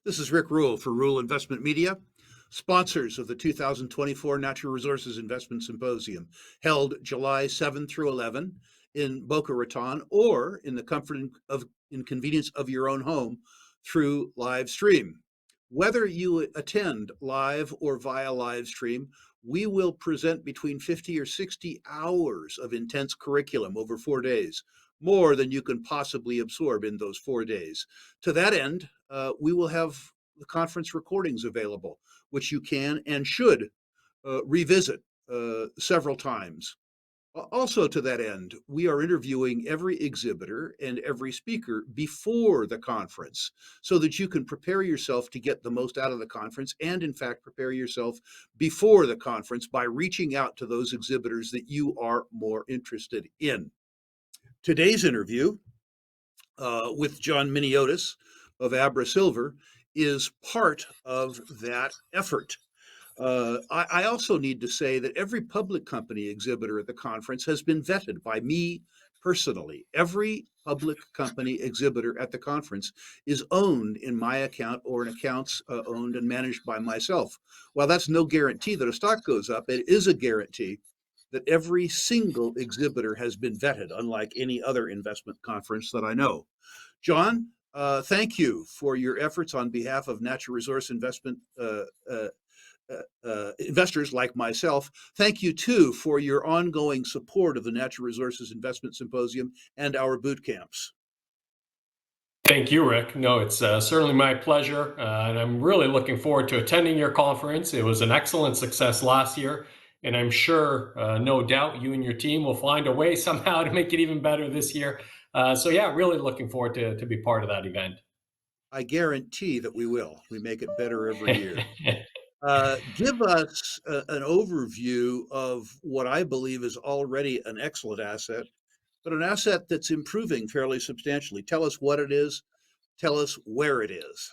This is Rick Rule for Rule Investment Media, sponsors of the 2024 Natural Resources Investment Symposium, held July 7 through 11 in Boca, Raton, or in the comfort and convenience of your own home through live stream. Whether you attend live or via live stream, we will present between 50 or 60 hours of intense curriculum over 4 days, more than you can possibly absorb in those 4 days. To that end, we will have the conference recordings available, which you can and should revisit several times. Also, to that end, we are interviewing every exhibitor and every speaker before the conference so that you can prepare yourself to get the most out of the conference and, in fact, prepare yourself before the conference by reaching out to those exhibitors that you are more interested in. Today's interview with John Miniotis of AbraSilver is part of that effort. I also need to say that every public company exhibitor at the conference has been vetted by me personally. Every public company exhibitor at the conference is owned in my account or in accounts owned and managed by myself. While that's no guarantee that a stock goes up, it is a guarantee that every single exhibitor has been vetted, unlike any other investment conference that I know. John, thank you for your efforts on behalf of natural resource investment investors like myself. Thank you, too, for your ongoing support of the Natural Resources Investment Symposium and our boot camps. Thank you, Rick. No, it's certainly my pleasure, and I'm really looking forward to attending your conference. It was an excellent success last year, and I'm sure, no doubt, you and your team will find a way somehow to make it even better this year. So yeah, really looking forward to be part of that event. I guarantee that we will. We make it better every year. Give us an overview of what I believe is already an excellent asset, but an asset that's improving fairly substantially. Tell us what it is. Tell us where it is.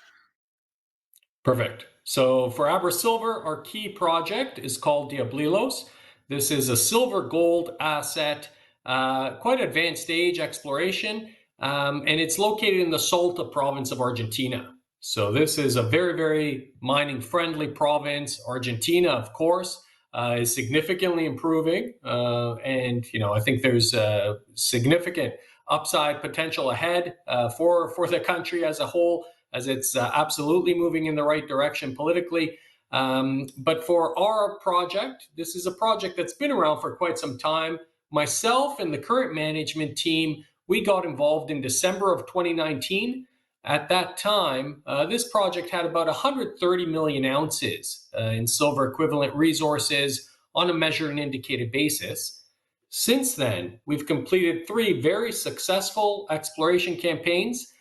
Perfect. So for AbraSilver, our key project is called Diablos. This is a silver gold asset, quite advanced stage exploration, and it's located in the Salta province of Argentina. So this is a very, very mining friendly province. Argentina, of course, is significantly improving, and I think there's a significant upside potential ahead for the country as a whole, as it's absolutely moving in the right direction politically. But for our project, this is a project that's been around for quite some time. Myself and the current management team, we got involved in December of 2019. At that time, this project had about 130 million ounces in silver equivalent resources on a measured and indicated basis. Since then, we've completed 3 very successful exploration campaigns,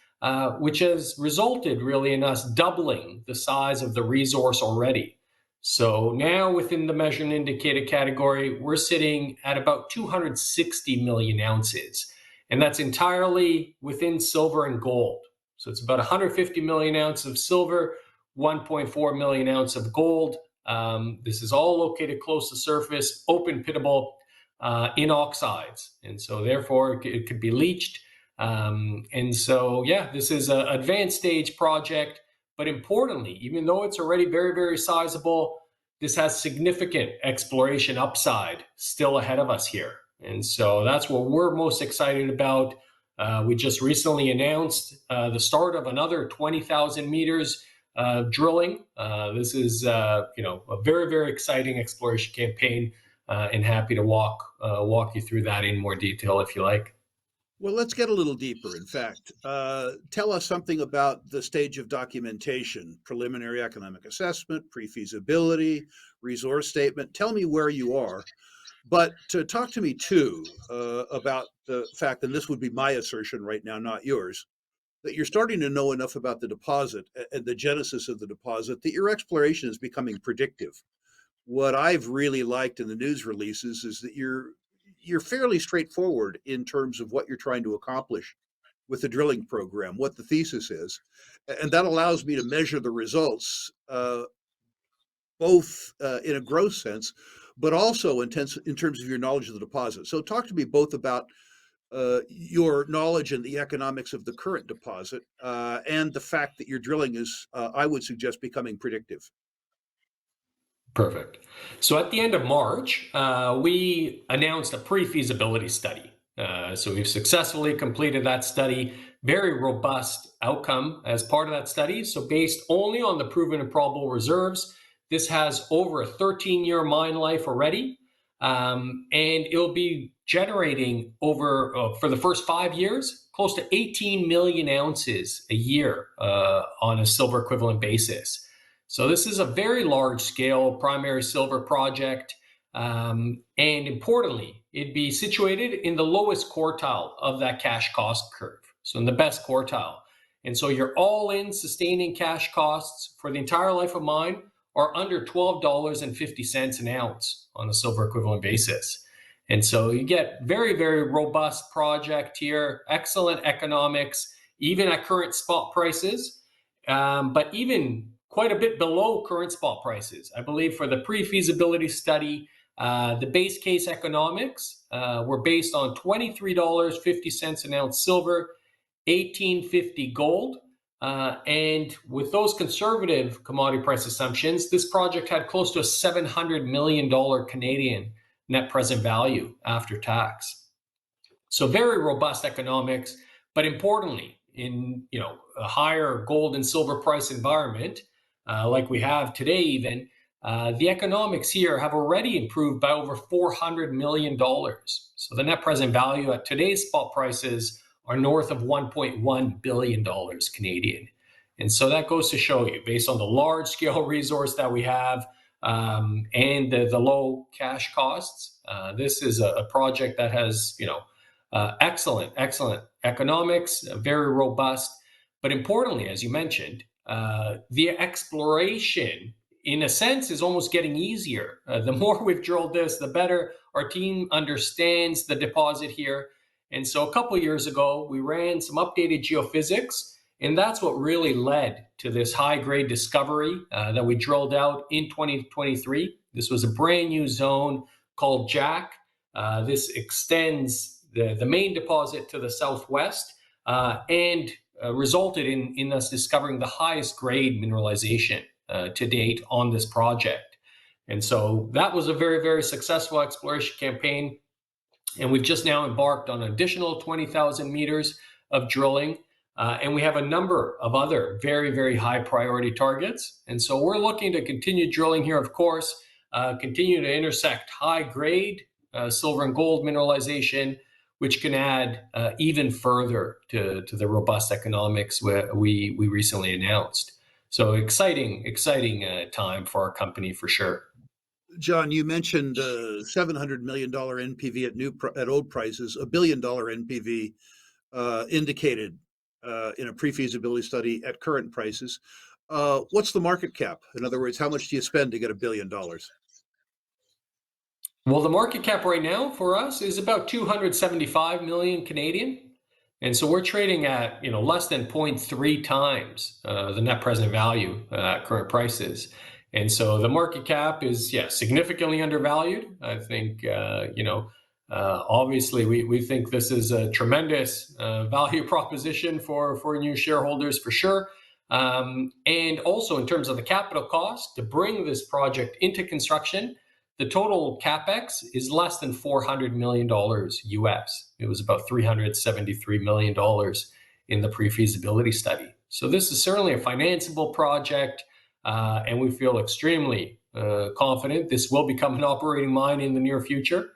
which has resulted really in us doubling the size of the resource already. So now within the measured and indicated category, we're sitting at about 260 million ounces. And that's entirely within silver and gold. So it's about 150 million ounces of silver, 1.4 million ounces of gold. This is all located close to surface, open pittable in oxides. And so therefore it could be leached. And so, yeah, this is an advanced stage project, but importantly, even though it's already very, very sizable, this has significant exploration upside still ahead of us here. And so that's what we're most excited about. We just recently announced the start of another 20,000 meters drilling. This is, a very, very exciting exploration campaign, and happy to walk you through that in more detail if you like. Well, let's get a little deeper. In fact, tell us something about the stage of documentation: preliminary economic assessment, pre-feasibility, resource statement. Tell me where you are. But to talk to me, too, about the fact, and this would be my assertion right now, not yours, that you're starting to know enough about the deposit and the genesis of the deposit that your exploration is becoming predictive. What I've really liked in the news releases is that you're fairly straightforward in terms of what you're trying to accomplish with the drilling program, what the thesis is, and that allows me to measure the results, both in a gross sense, but also in terms of your knowledge of the deposit. So talk to me both about your knowledge and the economics of the current deposit, and the fact that your drilling is, I would suggest, becoming predictive. Perfect. So at the end of March, we announced a pre-feasibility study. So we've successfully completed that study. Very robust outcome as part of that study. So based only on the proven and probable reserves, this has over a 13-year mine life already. And it'll be generating over, for the first 5 years, close to 18 million ounces a year on a silver equivalent basis. So this is a very large scale primary silver project. And importantly, it'd be situated in the lowest quartile of that cash cost curve. So in the best quartile. And so your all-in sustaining cash costs for the entire life of mine are under $12.50 an ounce on a silver equivalent basis. And so you get very, very robust project here, excellent economics, even at current spot prices, but even quite a bit below current spot prices. I believe for the pre-feasibility study, the base case economics were based on $23.50 an ounce silver, $18.50 gold. And with those conservative commodity price assumptions, this project had close to a $700 million Canadian net present value after tax. So very robust economics, but importantly, in a higher gold and silver price environment, like we have today, even the economics here have already improved by over $400 million. So the net present value at today's spot prices are north of $1.1 billion Canadian. And so that goes to show you, based on the large scale resource that we have and the low cash costs, this is a project that has, excellent economics, very robust. But importantly, as you mentioned, the exploration, in a sense, is almost getting easier. The more we've drilled this, the better our team understands the deposit here. And so a couple of years ago, we ran some updated geophysics, and that's what really led to this high-grade discovery that we drilled out in 2023. This was a brand new zone called Jack. This extends the main deposit to the southwest and resulted in us discovering the highest grade mineralization to date on this project. And so that was a very, very successful exploration campaign. And we've just now embarked on an additional 20,000 meters of drilling. And we have a number of other very, very high priority targets. And so we're looking to continue drilling here, of course, continue to intersect high grade silver and gold mineralization, which can add even further to the robust economics we recently announced. So exciting time for our company for sure. John, you mentioned $700 million NPV at old prices, $1 billion NPV indicated in a pre-feasibility study at current prices. What's the market cap? In other words, how much do you spend to get $1 billion? Well, the market cap right now for us is about 275 million Canadian. And so we're trading at less than 0.3 times the net present value at current prices. And so the market cap is significantly undervalued. I think obviously we think this is a tremendous value proposition for new shareholders for sure. And also in terms of the capital cost to bring this project into construction, the total capex is less than $400 million US. It was about $373 million in the pre-feasibility study. So this is certainly a financeable project, and we feel extremely confident this will become an operating mine in the near future.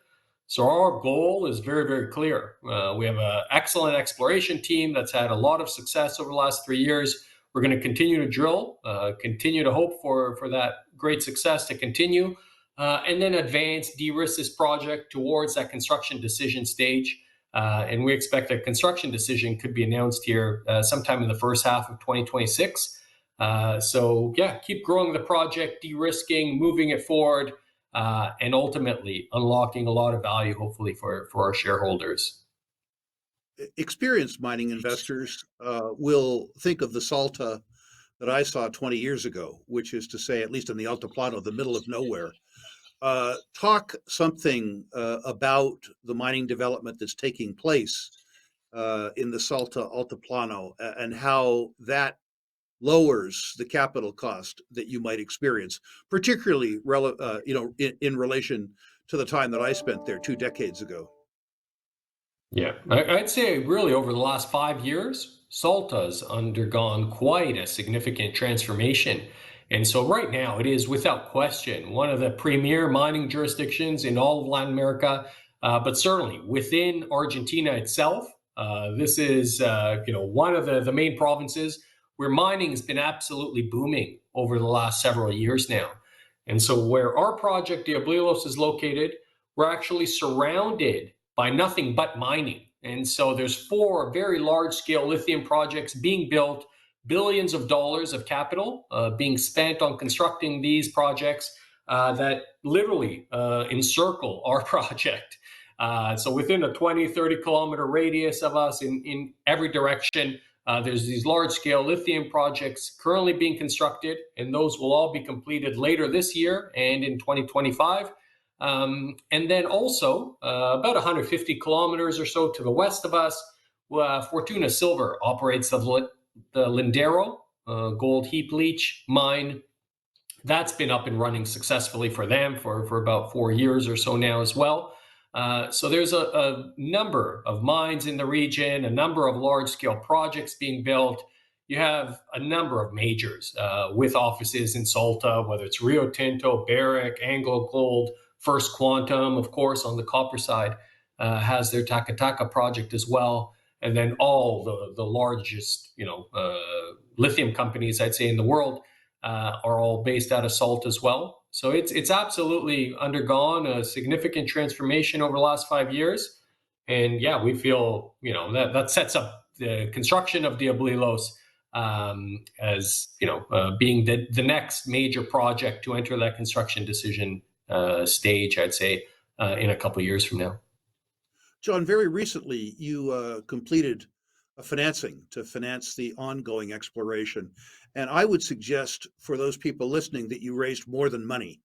So our goal is very, very clear. We have an excellent exploration team that's had a lot of success over the last 3 years. We're going to continue to drill, continue to hope for that great success to continue. And then advance, de-risk this project towards that construction decision stage. And we expect a construction decision could be announced here sometime in the first half of 2026. So keep growing the project, de-risking, moving it forward, and ultimately unlocking a lot of value, hopefully, for our shareholders. Experienced mining investors will think of the Salta that I saw 20 years ago, which is to say, at least in the Altiplano, the middle of nowhere. Talk something about the mining development that's taking place in the Salta Altiplano and how that lowers the capital cost that you might experience, particularly in relation to the time that I spent there 2 decades ago. Yeah, I'd say really over the last 5 years, Salta's undergone quite a significant transformation. And so right now it is without question one of the premier mining jurisdictions in all of Latin America, but certainly within Argentina itself. This is one of the main provinces where mining has been absolutely booming over the last several years now. And so where our project Diablos is located, we're actually surrounded by nothing but mining. And so there's 4 very large scale lithium projects being built, billions of dollars of capital being spent on constructing these projects that literally encircle our project. So within a 20, 30 kilometer radius of us in every direction, there's these large scale lithium projects currently being constructed, and those will all be completed later this year and in 2025. And then also, about 150 kilometers or so to the west of us, Fortuna Silver operates the Lindero gold heap leach mine. That's been up and running successfully for them for about 4 years or so now as well. So there's a number of mines in the region, a number of large-scale projects being built. You have a number of majors with offices in Salta, whether it's Rio Tinto, Barrick, Anglo Gold, First Quantum, of course, on the copper side, has their Taca Taca project as well. And then all the largest, lithium companies, I'd say, in the world are all based out of Salt as well. So it's absolutely undergone a significant transformation over the last 5 years. And yeah, we feel, that sets up the construction of Diablos as, being the next major project to enter that construction decision stage, I'd say, in a couple of years from now. John, very recently you completed a financing to finance the ongoing exploration. And I would suggest for those people listening that you raised more than money.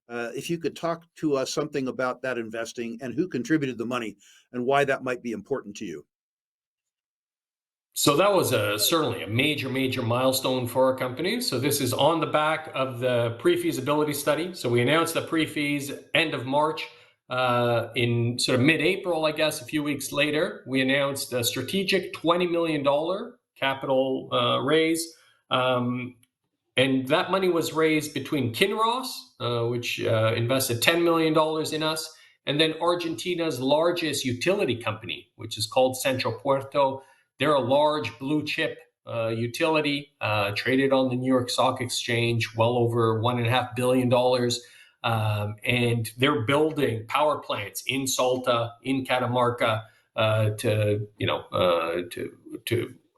If you could talk to us something about that investing and who contributed the money and why that might be important to you. So that was certainly a major, major milestone for our company. So this is on the back of the pre-feasibility study. So we announced the pre-feas end of March. In sort of mid-April, I guess, a few weeks later, we announced a strategic $20 million capital raise. And that money was raised between Kinross, which invested $10 million in us, and then Argentina's largest utility company, which is called Central Puerto. They're a large blue chip utility traded on the New York Stock Exchange, well over $1.5 billion. And they're building power plants in Salta, in Catamarca, to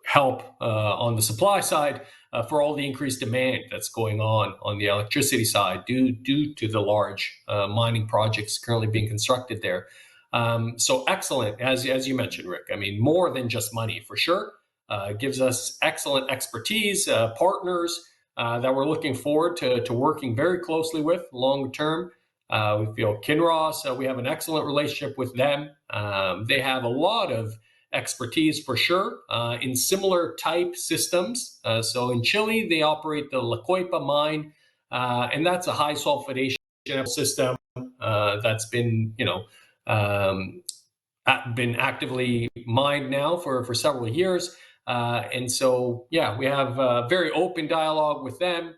help on the supply side for all the increased demand that's going on the electricity side due to the large mining projects currently being constructed there. So excellent, as you mentioned, Rick. I mean, more than just money, for sure. It gives us excellent expertise, partners that we're looking forward to working very closely with long term. We feel Kinross, we have an excellent relationship with them. They have a lot of expertise for sure in similar type systems. So in Chile, they operate the La Coipa mine, and that's a high sulfidation system that's been, been actively mined now for several years. And so, yeah, we have a very open dialogue with them.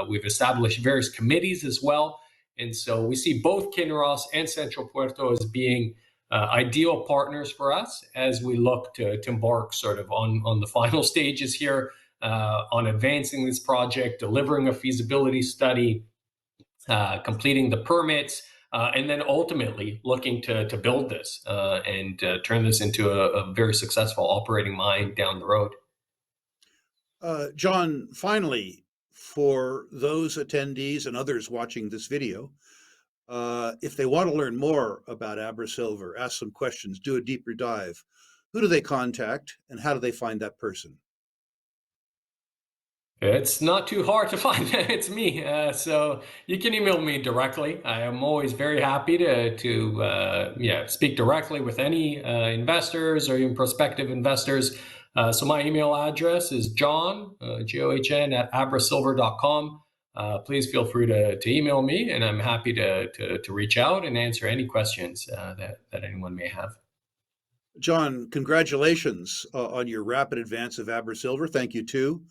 We've established various committees as well. And so we see both Kinross and Central Puerto as being ideal partners for us as we look to embark sort of on the final stages here on advancing this project, delivering a feasibility study, completing the permits, and then ultimately looking to build this and turn this into a very successful operating mine down the road. John, finally, for those attendees and others watching this video, if they want to learn more about AbraSilver, ask some questions, do a deeper dive, who do they contact and how do they find that person? It's not too hard to find. It's me. So you can email me directly. I am always very happy to speak directly with any investors or even prospective investors. So my email address is John, John at AbraSilver.com. Please feel free to email me, and I'm happy to reach out and answer any questions that anyone may have. John, congratulations on your rapid advance of AbraSilver. Thank you, too,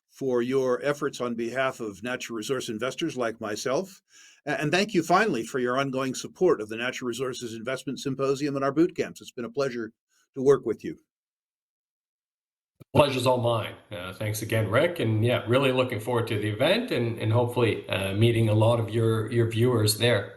for your efforts on behalf of natural resource investors like myself. And thank you finally for your ongoing support of the Natural Resources Investment Symposium and our boot camps. It's been a pleasure to work with you. Pleasure's all mine. Thanks again, Rick. And yeah, really looking forward to the event and hopefully meeting a lot of your viewers there.